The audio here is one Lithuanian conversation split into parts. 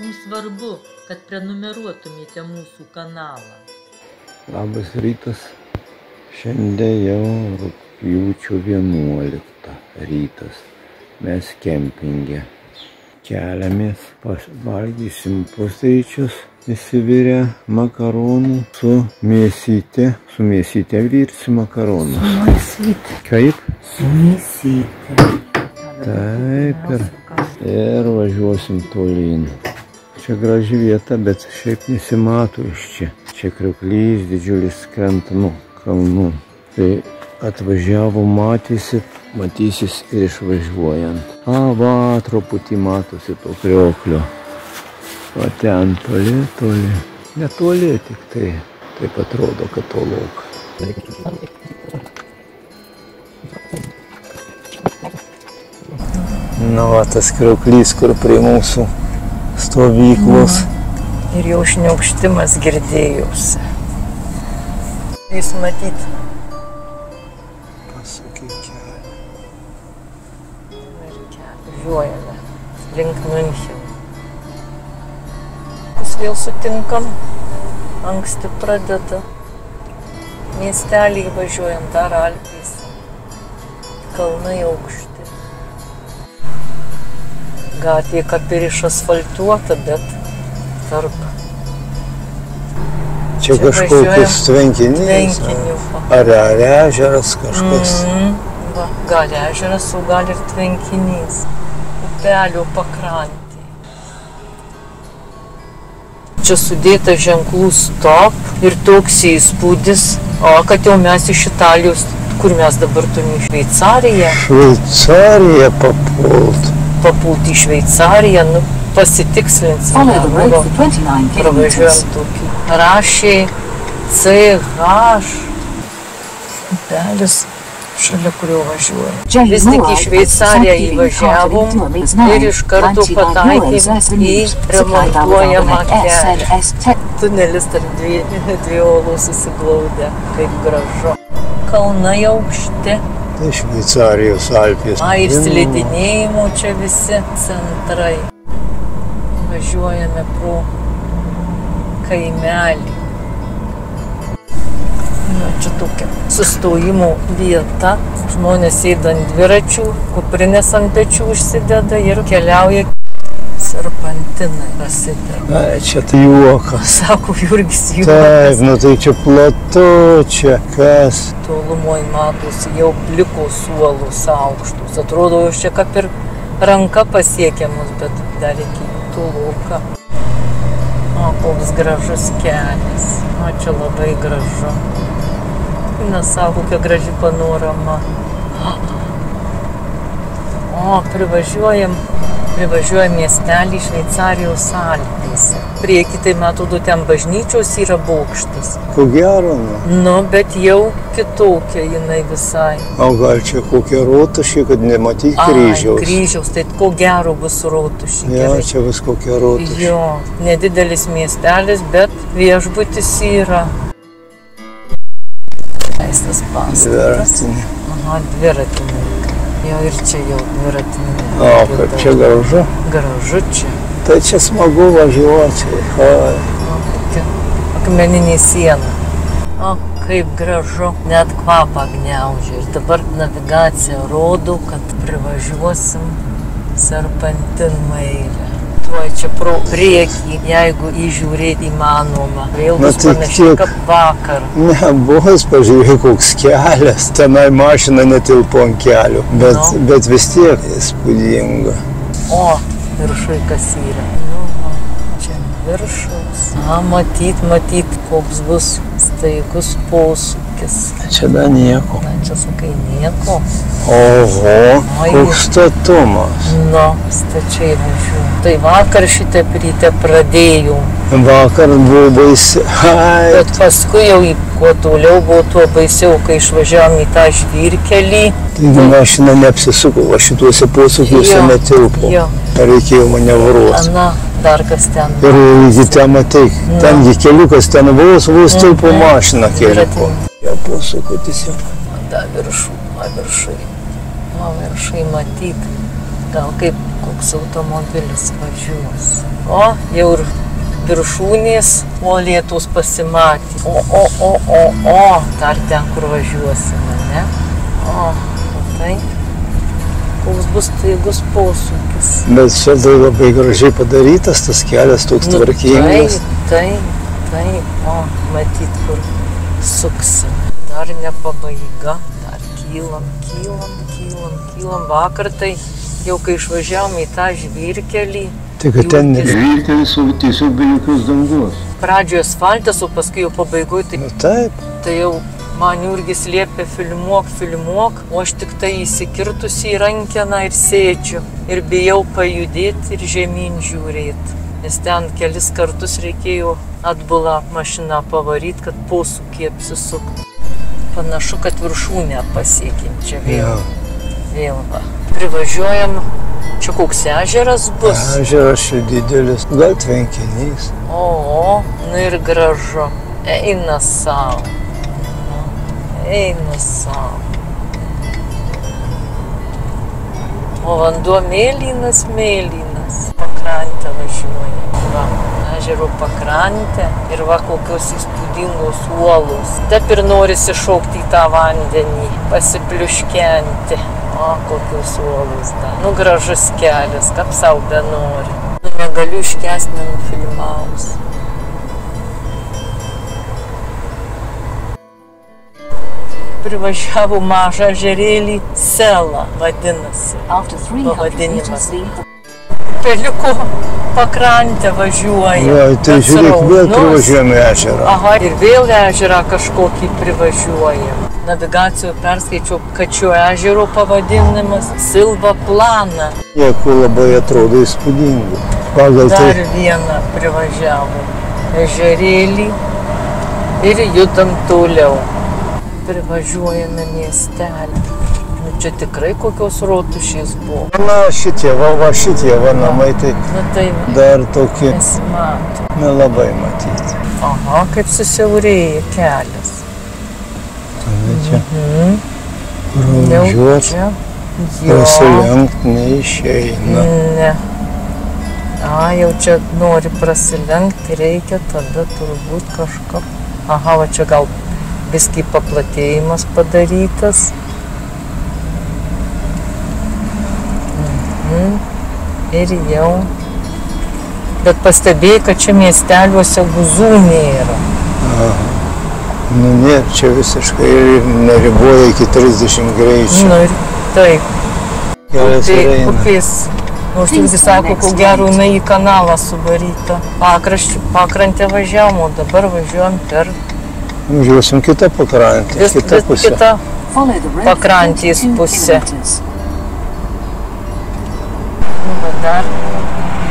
Mums svarbu, kad prenumeruotumėte mūsų kanalą. Labas rytas. Šiandien jau rugpjūčio 11 rytas. Mes kempinge. Keliamės, valgysim pusryčius, įsivirę makaronų su mėsyte. Su mėsyte virsim makaronus. Su mėsyte. Kaip? Su mėsyte. Taip ir važiuosim tolyn. Čia graži vieta, bet šiaip nesimato iš čia. Čia krioklys didžiulis krenta nuo kalnų. Tai atvažiavo, matysis ir išvažiuojant. Va, truputį matosi to krioklio. O ten toli. Netoli tik tai. Taip atrodo, kad tolok. Va, tas krioklys, kur prie mūsų stovyklos. Ir jau šniaukštimas girdėjusi. Jūs matyt. Pasukė kelią. Ir važiuojame link Miuncheno. Vis vėl sutinkam. Anksti pradeda. Miestelį važiuojam dar Alpėse. Kalnai aukšti. Gatvė kaip ir išasfaltuota, bet tarp. Čia kažkokius tvenkinys. Ar ežeras kažkas? Va, gal ežeras, o gal ir tvenkinys. Upelio pakrantė. Čia sudėta ženklų stop ir toks įspūdis, kad jau mes iš Italijos, kur mes dabar turime Šveicariją. Šveicariją Papult į Šveicariją, pasitikslinsim. Pravažiuojam tokį. Rašė CH. Upelis, šalia kurio važiuojam. Vis tik į Šveicariją įvažiavom ir iš karto pataikėm į remontuojamą kelią. Tunelis tarp dviejų uolų susiglaudę. Kaip gražu. Kalnai aukšti. Tai Šveicarijos Alpės. Ir slidinėjimo čia visi centrai. Važiuojame pro kaimelį. Čia tokia sustojimo vieta. Žmonės sėda ant dviračių, kuprinės ant pečių užsideda ir keliauja. Serpantinai prasideda. Čia tai juokas. Sako Jurgis juokas. Taip, tai čia platu, čia kas. Tolumoj matosi jau plikos suolus aukštus. Atrodo, jau čia kaip ir ranka pasiekiamus, bet dar iki toloka. Koks gražus kelias. Čia labai gražu. Nesako, kokia graži panorama. Privažiuojam miestelį Šveicarijos Alpėse. Prieki, tai matodo, ten bažnyčios yra bokštas. Ko gero, bet jau kitokia jinai visai. O gal čia kokia rotušė, kad nematyti kryžiaus? Kryžiaus, tai ko gero bus rotušė. Čia bus kokia rotušė. Jo, nedidelis miestelis, bet viešbutis yra. Leistas pastatas. Dviratininkai. Jo, ir čia jau dviratininkai. Kaip čia gražu? Gražu čia. Tai čia smagu važiuoti. Akmeninė siena. Kaip gražu. Net kvapą gniaužia. Ir dabar navigacija rodo, kad privažiuosim Serpantinmailę. Tuoj čia pro priekį, jeigu įžiūrėti įmanoma. Vėl bus panašiai kaip vakar. Bus, pažiūrėjau, koks kelias. Tenai mašina netilpo ant kelių, bet vis tiek įspūdinga. Viršui kas yra. Čia viršus. Matyt, koks bus staigus posūkis. Čia dar nieko. Čia sakai nieko. Oho, koks statumas. Stačiai važiuoju. Tai vakar šitą rytę pradėjau. Vakar buvo baisi. Bet paskui jau kuo toliau buvo tuo baisiau, kai išvažiavom į tą žvyrkelį. Taigi mašina neapsisuko, va šituose posūkiuose netilpo. Reikėjo manevruoti. Dar kas ten. Ir ten matai, tengi keliukas, ten vos tilpo mašina keliuko. Jau posūkio tiesiog. Viršui matyt. Gal kaip koks automobilis važiuos. O, jau ir viršūnės, o lietus pasimatė. O, dar ten, kur važiuosime, ne? O, tai koks bus taigus posūkis. Bet čia tai labai gražiai padarytas, tas kelias toks tvarkingas. Taip, o, matyt, kur suksim. Dar ne pabaiga, dar kylam. Vakar tai jau kai išvažiavom į tą žvyrkelį. Tai kad ten ne žvyrkelis, o tiesiog be jokios dangos. Pradžioje asfaltas, o paskui jau pabaigoje tai... Nu taip. Tai jau man Jurgis liepė filmuok, o aš tik tai įsikirtusi į rankeną ir sėdžiu. Ir bijau pajudėti ir žemyn žiūrėti. Nes ten kelis kartus reikėjo atbulą mašiną pavaryti, kad posūkį apsisuktų. Panašu, kad viršūnę pasiekėm čia vėl. Vėl va. Privažiuojam, čia koks ežeras bus? Ežeras čia didelis, gal tvenkinys. O, nu ir gražu. Eina savo. O vanduo mėlynas. Pakrantę važiuoja. Va, ežero pakrantę ir va kokios įspūdingos uolos. Taip ir norisi šokti į tą vandenį, pasipliuškenti. O, kokios uolos dar. Nu, gražus kelias, kaip sau benori. Nu, negaliu iškęsti nenufilmavus. Privažiavo mažą ežerėlį, Sela vadinasi. Pavadinimas. Peliuko pakrantę važiuoja. Jo, tai žiūrėk, vėl privažiuojame ežerą. Aha, ir vėl ežerą kažkokį privažiuoja. Navigacijoje perskaičiau, kad šio ežero pavadinimas Silva Plana. Jeigu labai atrodo įspūdingai. Pagal tai... Dar vieną privažiavo ežerėlį ir judam toliau. Privažiuojame miestelį. Nu, čia tikrai kokios rotušės buvo. Na, šitie namai, tai, tai dar tokie nesimato. Nelabai matyti. Aha, kaip susiaurėja kelias. Tai čia pravažiuoti, prasilenkti neišeina. Ne. Jau čia nori prasilenkti, reikia tada turbūt kažką. Aha, va čia gal viskį paplatėjimas padarytas. Ir jau. Bet pastebėjai, kad čia miesteliuose guzų nėra. Aha. Nu, nėra, čia visiškai neriboja iki 30 greičių. Nu, ir taip. Upės. Nu, aš tik sako, ko gero, jinai į kanalą suvaryta. Pakrantę važiavom, o dabar važiuojam per... Važiuosim kitą pakrantę, kitą pusę. Kita pakrantės pusė.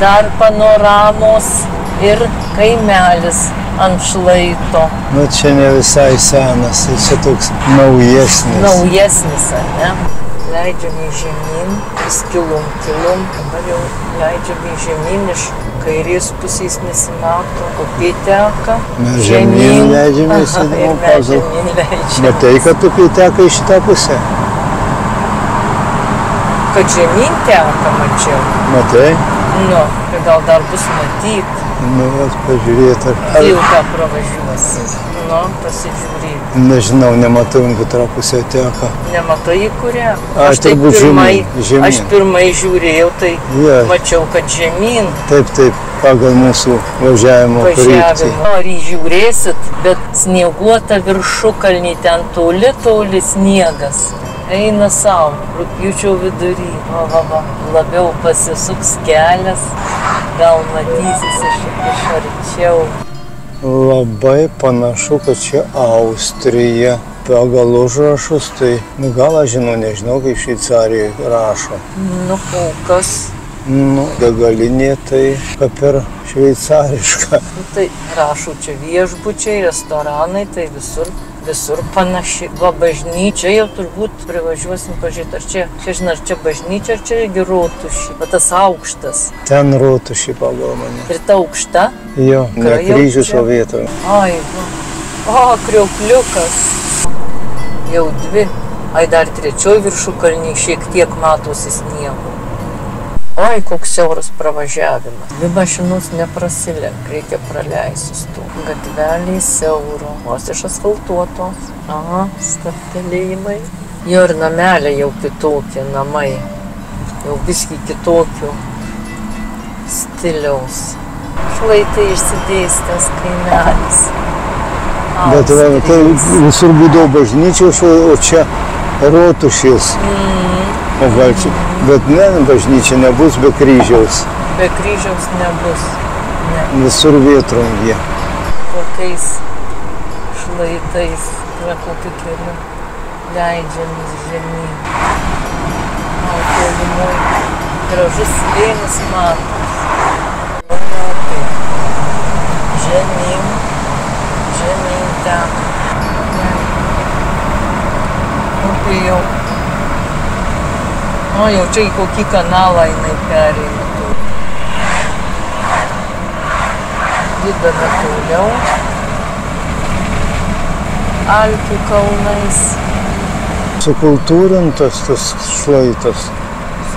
Dar panoramos ir kaimelis ant šlaito. Nu, čia ne visai senas, čia toks naujesnis. Naujesnis, ar ne? Leidžiame žemyn, vis kilum. Dabar jau leidžiame žemyn, iš kairės pusės nesimato, upė teka. Mes žemyn leidžiame, sėdimo pazal. Matai, kad upė teka į šitą pusę? Kad žemyn teka, mačiau. Matai? Nu, gal dar bus matyt. Nu, pažiūrėt, ar... Tilką pravažiuosi. Nu, pasižiūrėti. Nežinau, nematau, kad pusė teka. Nematai į kurią? Aš turbūt žemyn. Aš pirmai žiūrėjau, tai mačiau, kad žemyn. Taip, pagal mūsų važiavimo kryptį. Ar žiūrėsit, bet snieguota viršukalnį, ten toli sniegas. Eina savo, rugpjūčio vidury. Va, labiau pasisuks kelias, gal matysis iš arčiau. Labai panašu, kad čia Austrija. Pagal užrašus, tai, gal aš nežinau, kaip Šveicarijoje rašo. Nu, kas? Nu, degalinė tai kaip ir šveicariška. Tai rašo čia viešbučiai, restoranai, tai visur panaši. Va, bažnyčia jau turbūt privažiuosim pažiūrėti, ar čia bažnyčia, ar čia irgi rotušė, bet tas aukštas. Ten rotušė pagal mane. Ir ta aukšta? Jo, ne kryžius, o vietoje. Ai, va. Kriokliukas. Jau dvi. Ai, dar trečioj viršukalnį šiek tiek matosi sniego. Oi, koks siauras pravažiavimas. Dvi mašinos neprasilenk, reikia praleisti stų. Gatveliai siauro, vos išasfaltuotos. Aha, stabtelėjimai. Jo ir namelė jau kitokie namai. Jau biškai kitokių stiliaus. Šlaitai išsidėstęs kaimelis. Bet tai visur būdavo bažnyčios, o čia rotušės. O gal čia, bet ne, bažnyčia nebus be kryžiaus. Be kryžiaus nebus. Ne. Visur vėtrungė. Kokiais šlaitais, kokiu keliu leidžiamis žemyn. O tolimoj gražus slėnis matos. Žemyn ten. Tai jau. O, jau čia į kokį kanalą jinai pereina. Judame toliau. Alpių kalnais. Sukultūrintas tas šlaitas.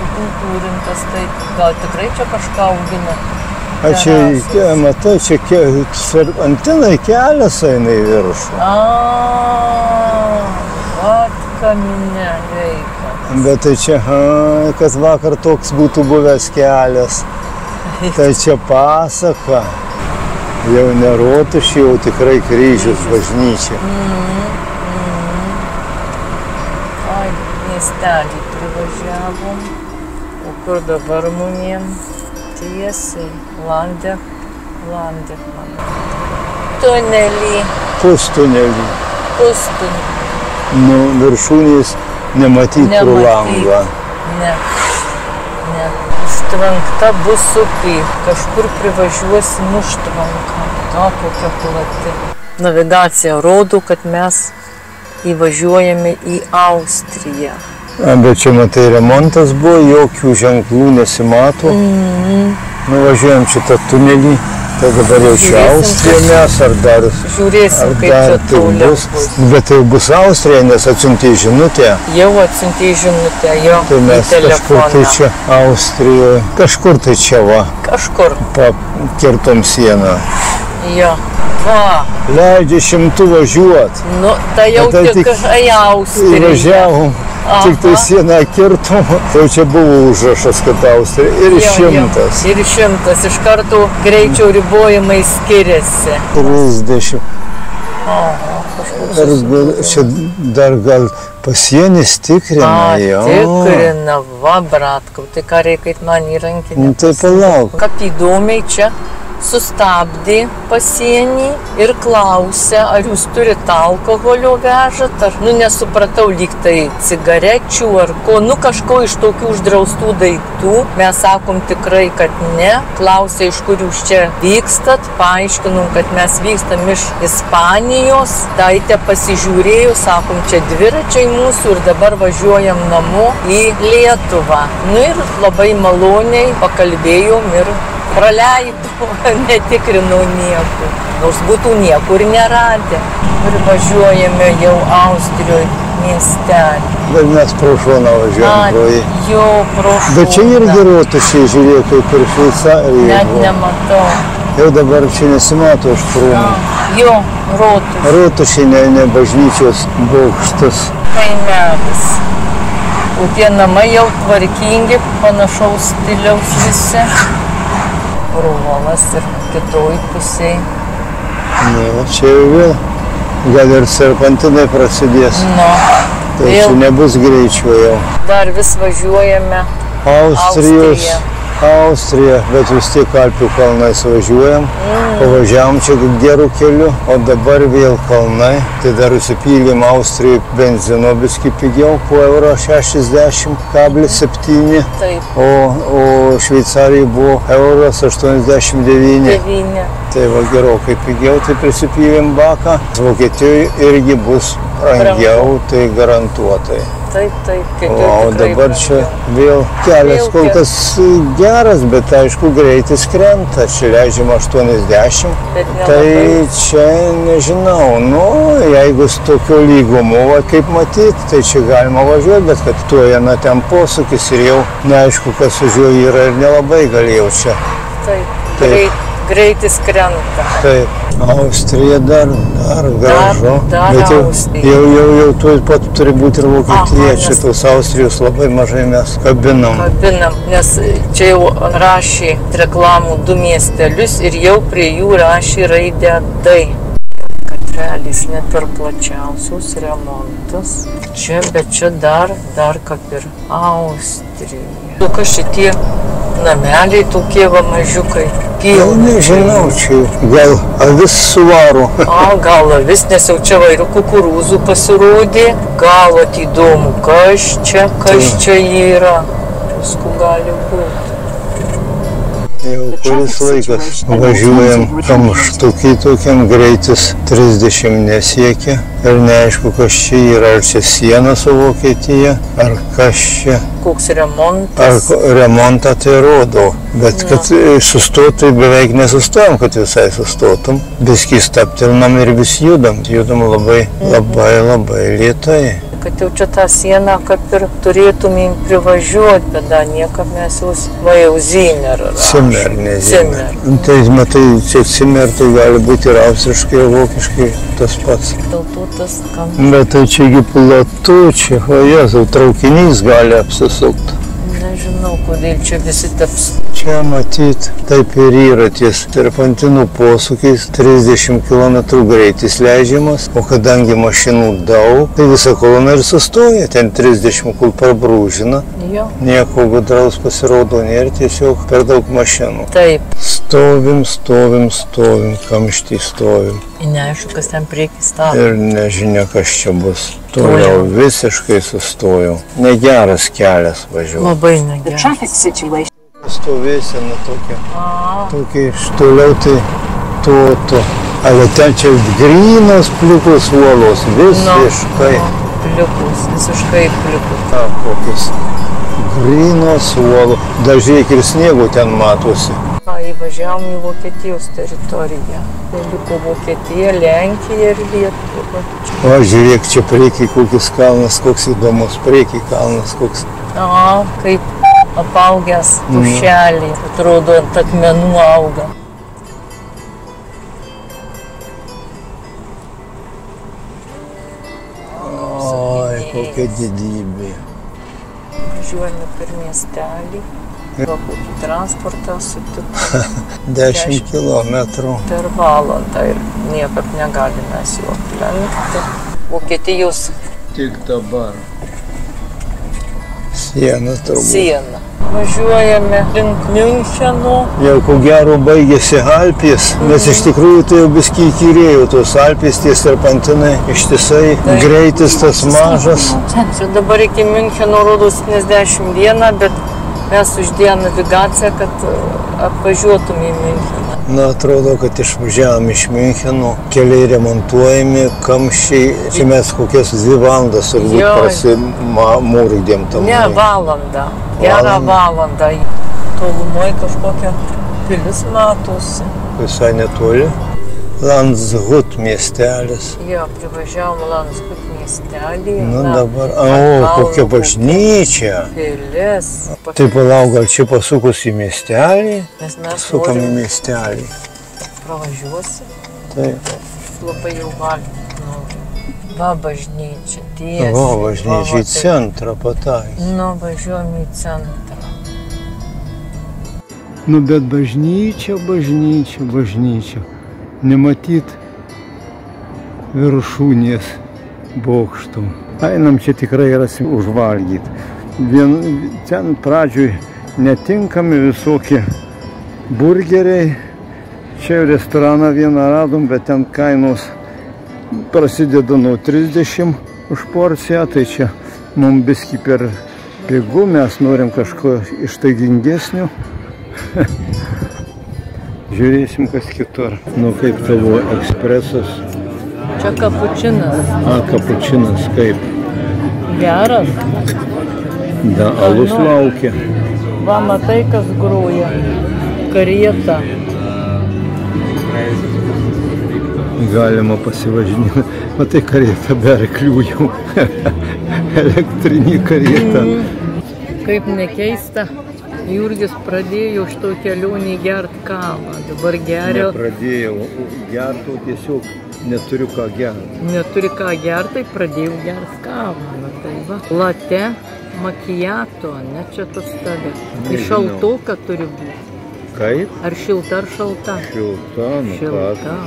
Sukultūrintas, tai gal tikrai čia kažką augina? A čia, matai, čia antenai kelias eina į viršų. Vat kaminė reikia. Bet tai čia, kad vakar toks būtų buvęs kelias. Tai čia pasaka. Jau ne rotušė, jau tikrai kryžius bažnyčia. Ai, miestelį privažiavom. O kur dabar mumiem? Tiesiai. Landek, man. Tunelį. Pustunelį. Nu, viršūnės nematyti pro langą. Ne. Užtvankta bus upė. Kažkur privažiuosi nuštvanką. O, kokia plati. Navigacija rodo, kad mes įvažiuojame į Austriją. Bet čia, matai, remontas buvo, jokių ženklų nesimato. Nuvažiuojam šitą tunelį, tai dabar jau čia Austrija mes, ar dar... Žiūrėsim, kaip čia toliau bus. Bet tai bus Austrija, nes atsiuntė žinutę. Jau atsiuntė žinutę, jo, tai mes į telefoną. Kažkur tai čia Austrijoje, kažkur tai čia va. Kažkur. Kirtom sieną. Jo, va. Leidžia 100 važiuot. Nu, tai jau tikrai Austrija. Įvažiavom. Tik tai sieną kirtom, tai čia buvo užrašas, kad Austrija. Ir 100. Ir 100. Iš karto greičio ribojimai skiriasi. 30. Čia dar gal pasienis tikrina, jo. Tikrina, va, bratkau. Tai ką reikia man į rankinę? Tai palauk. Kaip įdomiai čia sustabdė pasienį ir klausė, ar jūs turite alkoholio vežat, ar, nesupratau, lyg tai cigarečių ar ko, kažko iš tokių uždraustų daiktų. Mes sakom tikrai, kad ne. Klausė, iš kur jūs čia vykstat, paaiškinom, kad mes vykstam iš Ispanijos. Taitė pasižiūrėjo, sakom, čia dviračiai mūsų ir dabar važiuojam namo į Lietuvą. Ir labai maloniai pakalbėjom ir praleido, netikrinau niekur, nors būtų niekur neradę. Ir važiuojame jau Austrijoje miestelį. Bet mes pro šoną važiuojam pro jį. Jo, pro šoną. Bet čia irgi rotušė, žiūrėk, kaip ir Šveicarijoje. Net nematau. Jau dabar čia nesimato iš krūmų. Jo, rotušė. Rotušė, ne bažnyčios bokštas. Kaimelis. O tie namai jau tvarkingi, panašaus stiliaus visi. Ruolas ir kitoj pusėj. Čia jau vėl, gal ir serpantinai prasidės. Tai čia nebus greičio jau. Dar vis važiuojame Austrija, bet vis tiek Alpių kalnais važiuojam. Pavažiavom čia gerų kelių, o dabar vėl kalnai. Tai dar įsipylėm Austrijoje benzino biskį pigiau, po €60,7. O Šveicarijoje buvo €89. Tai va gerokai pigiau, tai prisipylėm baką. Vokietijoje irgi bus brangiau, tai garantuotai. Taip. O dabar čia vėl kelias kol kas geras, bet aišku greitis krenta. Čia leidžiama 80. Tai čia nežinau, nu, jeigu su tokio lygumo, kaip matyti, tai čia galima važiuoti, bet kad tuo viena ten posūkis ir jau neaišku, kas už jo yra ir nelabai galėjau čia. Taip. Greitis krenta. Taip. Austrija dar gražu. Bet jau tuoj pat turi būti ir Vokietija. Čia tos Austrijos labai mažai mes kabinam, nes čia jau rašė reklamų 2 miestelius ir jau prie jų rašė raidę D. Katrelis net per plačiausius remontas. Čia, bet čia dar kaip ir Austrija. Kas šitie nameliai tokie va mažiukai. Jau nežinau, čia gal avis suvaro. Gal avis, nes jau čia va ir kukurūzų pasirodė. Gal įdomu, kas čia yra. Paskui gali būti. Jau kuris laikas važiuojam kamštukiai tokiam, greitis 30 nesiekia. Ir neaišku, kas čia yra, ar čia siena su Vokietija, ar kas čia. Koks remontas? Ar remontą tai rodo, bet kad sustotų, beveik nesustojam, kad visai sustotum. Biskį staptilnam ir vis judam labai lėtai. Kad jau čia tą sieną kaip ir turėtumėm privažiuoti, bet dar niekam mes jau Zimmer rašom. Zimmer, ne Zimmer. Tai matai, čia Zimmer tai gali būti ir austriškai, ir vokiškai tas pats. Dėl to tas kam. Bet tai čiagi platu, čia, o Jėzau, traukinys gali apsisukti. Nežinau, kodėl čia visi taps. Čia matyt, taip ir yra ties terpantinų posūkiais, 30 km greitis leidžiamas, o kadangi mašinų daug, tai visa kolona ir sustoja, ten 30 kul parbrūžina. Nieko gudraus pasirodo nėra, tiesiog per daug mašinų. Taip. Stovim, kamštį stovim. Neaišku, kas ten priekį stato. Ir nežinia, kas čia bus. Toliau visiškai sustojau. Negeras kelias važiuoju. Labai negeras. Stovėsena tokia iš toliau tai to. Ale ten čia grynos plikus uolos, visiškai. Visiškai plikus. Kokius grynos uolos. Dar žiūrėk ir sniego ten matosi. Įvažiavom į Vokietijos teritoriją. Tai liko Vokietija, Lenkija ir Lietuva. O žiūrėk, čia priekiai kokis kalnas, koks įdomus priekiai kalnas, koks. Kaip apaugęs pušelį, atrodo, ant akmenų auga. Oi, kokia didybė. Važiuojame per miestelį. Kokį transportą sutikti. 10 kilometrų. Per valandą ir niekaip negalime jo aplenkti. Vokietijos. Tik dabar. Siena turbūt. Siena. Važiuojame link Miuncheno. Jau ko gero baigėsi Alpės, nes iš tikrųjų tai jau biskį įkyrėjo tos Alpės, tie serpantinai ištisai, greitis tas mažas. Čia dabar iki Miuncheno rodo 71, bet mes uždėjome navigaciją, kad apvažiuotume į Miuncheną. Na, atrodo, kad išvažiavom iš Miuncheno, keliai remontuojami, kamščiai. Čia mes kokias 2 valandas turbūt prasimūrydėm tam. Ne, valandą. Gerą valandą. Tolumoje kažkokia pilis matosi. Visai netoli. Landshut miestelis. Jo, privažiavom Landshut miestelį. Na dabar, kokia bažnyčia. Pilis. Tai palauk, gal čia pasukus į miestelį? Nes mes sukam į miestelį. Pravažiuosi. Taip. Labai jau valgyti. Va bažnyčia, tiesiai. Va bažnyčia į centrą pataikė. Nu, važiuojam į centrą. Nu, bet bažnyčia. Nematyt viršūnės bokštų. Einam čia tikrai rasim užvalgyti. Ten pradžioj netinkami visokie burgeriai. Čia restoraną vieną radom, bet ten kainos prasideda nuo 30 už porciją. Tai čia mums biskį per pigu, mes norim kažko ištaigingesnio. Žiūrėsim, kas kitur. Nu, kaip tavo ekspresas? Čia kapučinas. Kapučinas, kaip? Geras. Da, alus laukia. Va, matai, kas groja. Karieta. Galima pasivažinėti. Matai, karieta be arklių jau. Elektrinė karieta. Kaip nekeista, Jurgis pradėjo iš to kelionį gert kavą. Dabar geria. Nepradėjau gerti, tiesiog neturiu ką gerti. Neturi ką gert, tai pradėjau gert kavą. Tai va. Latte macchiato, ne čia tas tave. Tai šaltoka turi būti. Kaip? Ar šilta, ar šalta? Šilta, nu Šilta.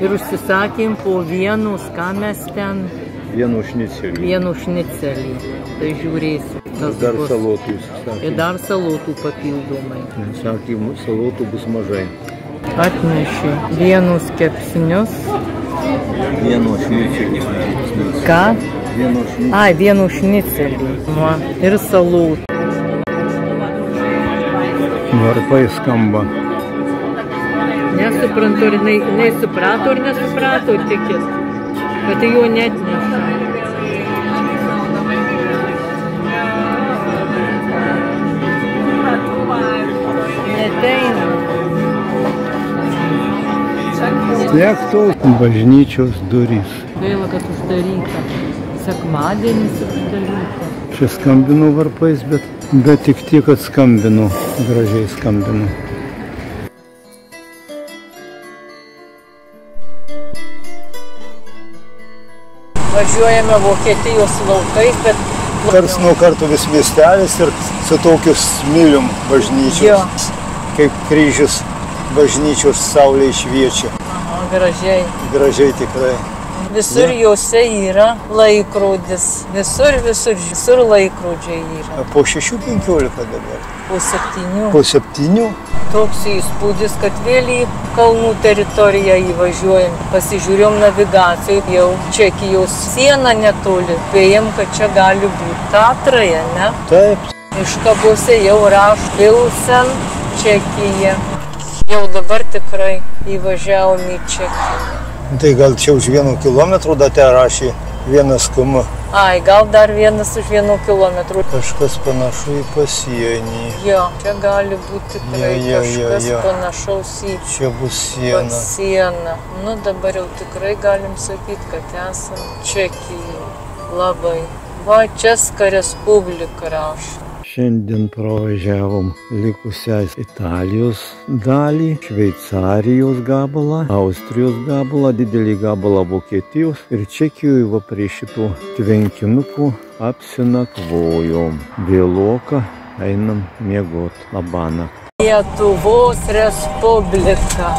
Ir užsisakėm po vienus, ką mes ten? Vienu šnicelį. Vienu šnicelį. Tai žiūrėsim. Dar salotų jūs sakė. Ir dar salotų papildomai. Sakė, salotų bus mažai. Atnešė vienus kepsnius. Vienu šnicelį. Ką? Vienu šnicelį. Ai, vienu šnicelį. Va. Ir salotų. Varpai skamba. Nesuprantu, ar jinai suprato, ar nesuprato, tikit. Bet jo net neša. Neteina. Tiek to bažnyčios durys. Gaila, kad uždaryta. Sekmadienis uždaryta. Čia skambinu varpais, bet tik tiek, kad skambinu. Gražiai skambinu. Važiuojame Vokietijos laukais, bet... Kars nuo karto vis miestelis ir su tokius mylium bažnyčios. Kaip kryžius bažnyčios saulė šviečia. Aha, gražiai. Gražiai tikrai. Visur jose yra laikrodis. Visur laikrodžiai yra. Po 6:15 dabar. Po 7. Po 7. Toks įspūdis, kad vėl į kalnų teritoriją įvažiuojam. Pasižiūrėjom navigaciją, jau Čekijos siena netoli. Spėjom, kad čia gali būti Tatrai, ne? Taip. Iškabose jau rašo Pilsen, Čekija. Jau dabar tikrai įvažiavom į Čekiją. Tai gal čia už 1 kilometrų date rašė 1 km. Ai, gal dar vienas už 1 kilometrų. Kažkas panašu į pasienį. Jo, čia gali būti tikrai kažkas panašaus į čia bus siena. Siena. Nu, dabar jau tikrai galim sakyti, kad esam Čekijoje. Labai. Va, Česka Respublika rašo. Šiandien pravažiavom likusią Italijos dalį, Šveicarijos gabalą, Austrijos gabalą, didelį gabalą Vokietijos ir Čekijoje va prie šito tvenkinukų apsinakvojom. Vėloka, einam miegot. Labanakt. Lietuvos Respublika.